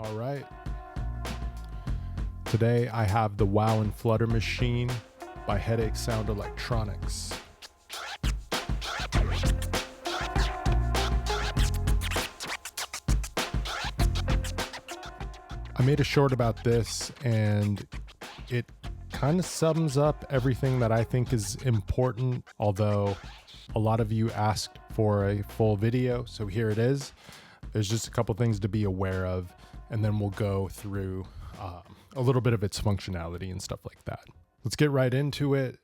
All right. Today I have the Wow and Flutter Machine by Headache Sound Electronics. I made a short about this and it kind of sums up everything that I think is important, although a lot of you asked for a full video, so here it is. There's just a couple things to be aware of, and then we'll go through a little bit of its functionality and stuff like that. Let's get right into it.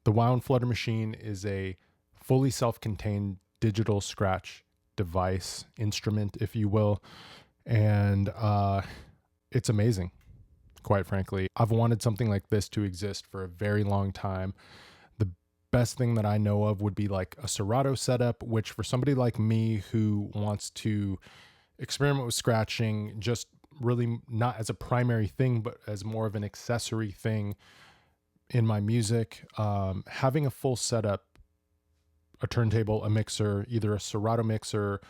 The Wow and Flutter Machine is a fully self-contained digital scratch device, instrument, if you will, and it's amazing, quite frankly. I've wanted something like this to exist for a very long time. The best thing that I know of would be like a Serato setup, which for somebody like me who wants to experiment with scratching, just really not as a primary thing, but as more of an accessory thing in my music, having a full setup, a turntable, a mixer, either a Serato mixer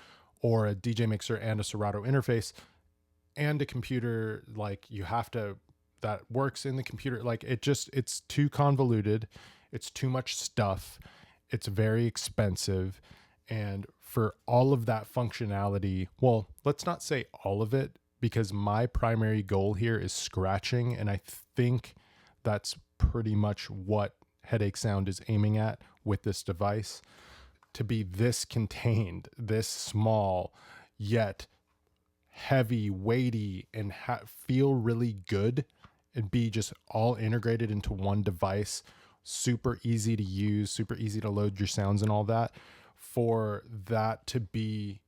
or a DJ mixer and a Serato interface, and a computer, like that works in the computer, like it's too convoluted, it's too much stuff, it's very expensive. And for all of that functionality, well, let's not say all of it, because my primary goal here is scratching, and I think that's pretty much what Headache Sound is aiming at with this device. To be this contained, this small, yet heavy, weighty, and feel really good, and be just all integrated into one device, super easy to use, super easy to load your sounds and all that, for that to be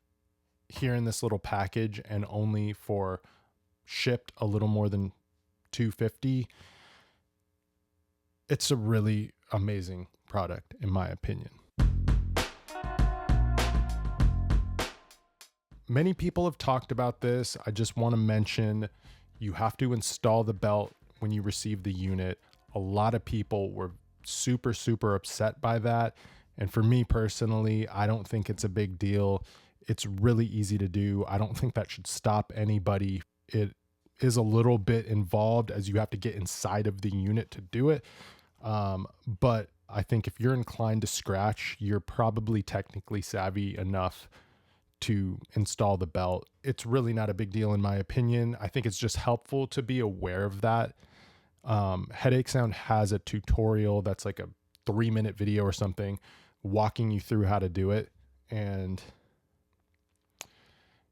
here in this little package and only for shipped a little more than $250, it's a really amazing product in my opinion. Many people have talked about this. I just want to mention you have to install the belt when you receive the unit. A lot of people were super upset by that, and for me personally, I don't think it's a big deal. It's really easy to do. I don't think that should stop anybody. It is a little bit involved, as you have to get inside of the unit to do it. But I think if you're inclined to scratch, you're probably technically savvy enough to install the belt. It's really not a big deal in my opinion. I think it's just helpful to be aware of that. Headache Sound has a tutorial that's like a 3-minute video or something walking you through how to do it. And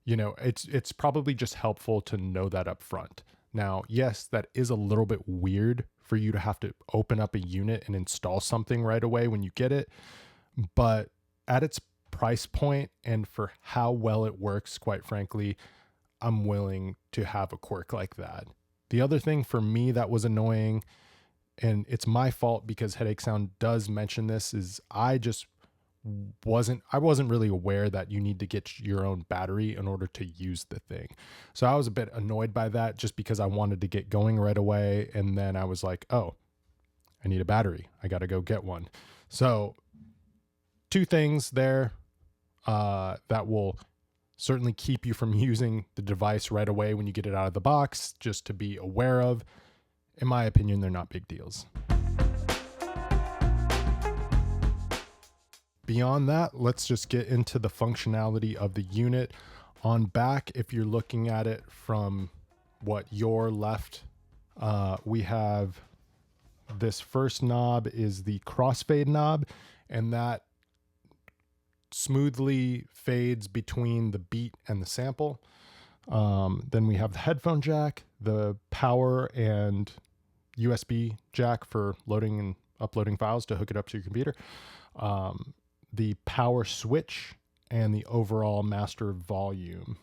you know, it's probably just helpful to know that up front. Now, yes, that is a little bit weird for you to have to open up a unit and install something right away when you get it, but at its price point and for how well it works, quite frankly, I'm willing to have a quirk like that. The other thing for me that was annoying, and it's my fault because Headache Sound does mention this, is I wasn't really aware that you need to get your own battery in order to use the thing. So I was a bit annoyed by that, just because I wanted to get going right away. And then I was like, oh, I need a battery. I got to go get one. So 2 things there that will certainly keep you from using the device right away when you get it out of the box, just to be aware of. In my opinion, they're not big deals. Beyond that, let's just get into the functionality of the unit. On back, if you're looking at it from what your left, we have this first knob is the crossfade knob, and that smoothly fades between the beat and the sample. Then we have the headphone jack, the power and USB jack for loading and uploading files to hook it up to your computer. The power switch, and the overall master volume.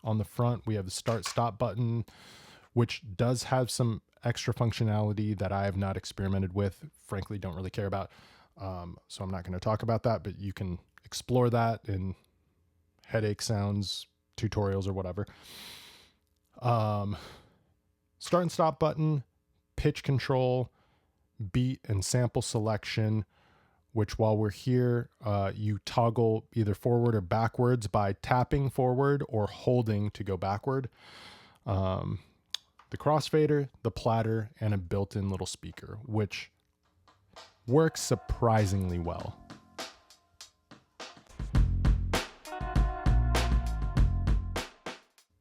On the front, we have the start stop button, which does have some extra functionality that I have not experimented with, frankly don't really care about. So I'm not going to talk about that, but you can explore that in Headache Sounds tutorials or whatever. Start and stop button, pitch control, beat and sample selection, which while we're here, you toggle either forward or backwards by tapping forward or holding to go backward. the crossfader, the platter, and a built-in little speaker, which works surprisingly well.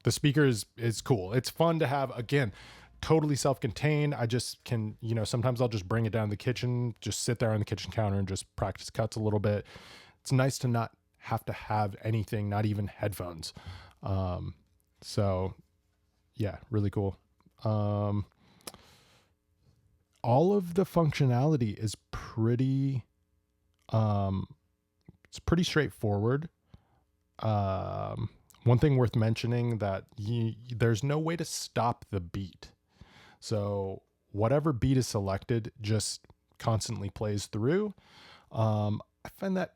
The speaker is cool. It's fun to have. Again, totally self-contained. I just can, sometimes I'll just bring it down to the kitchen, just sit there on the kitchen counter and just practice cuts a little bit. It's nice to not have to have anything, not even headphones. So yeah, really cool. All of the functionality is pretty, it's pretty straightforward. One thing worth mentioning that there's no way to stop the beat. So whatever beat is selected just constantly plays through. I find that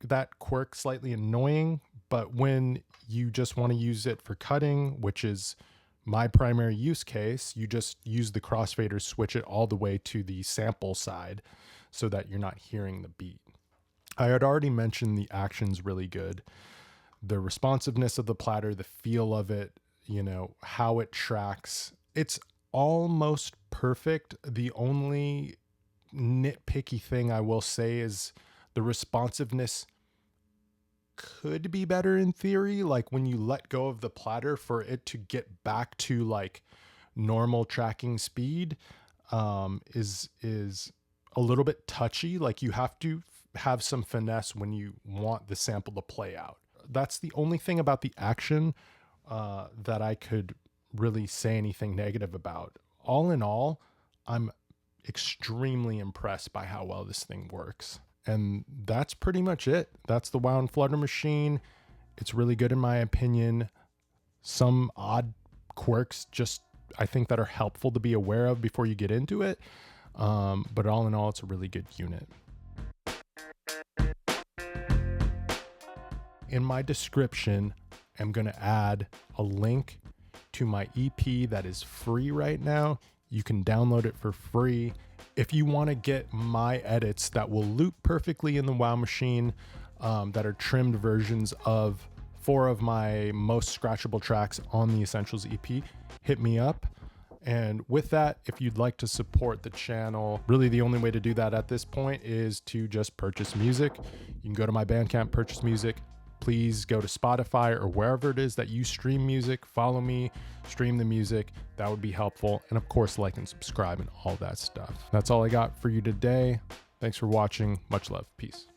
that quirk slightly annoying, but when you just want to use it for cutting, which is my primary use case, you just use the crossfader, switch it all the way to the sample side so that you're not hearing the beat. I had already mentioned the action's really good. The responsiveness of the platter, the feel of it, how it tracks. It's almost perfect. The only nitpicky thing I will say is the responsiveness could be better in theory. Like when you let go of the platter, for it to get back to like normal tracking speed is a little bit touchy. Like you have to have some finesse when you want the sample to play out. That's the only thing about the action that I could really say anything negative about. All in all, I'm extremely impressed by how well this thing works. And that's pretty much it. That's the Wow and Flutter machine. It's really good in my opinion. Some odd quirks just I think that are helpful to be aware of before you get into it. But all in all, it's a really good unit. In my description, I'm going to add a link to my EP that is free right now. You can download it for free. If you want to get my edits that will loop perfectly in the Wow machine, that are trimmed versions of 4 of my most scratchable tracks on the Essentials EP, hit me up. And with that, if you'd like to support the channel, really the only way to do that at this point is to just purchase music. You can go to my Bandcamp, purchase music. Please go to Spotify or wherever it is that you stream music, follow me, stream the music. That would be helpful. And of course, like and subscribe and all that stuff. That's all I got for you today. Thanks for watching. Much love. Peace.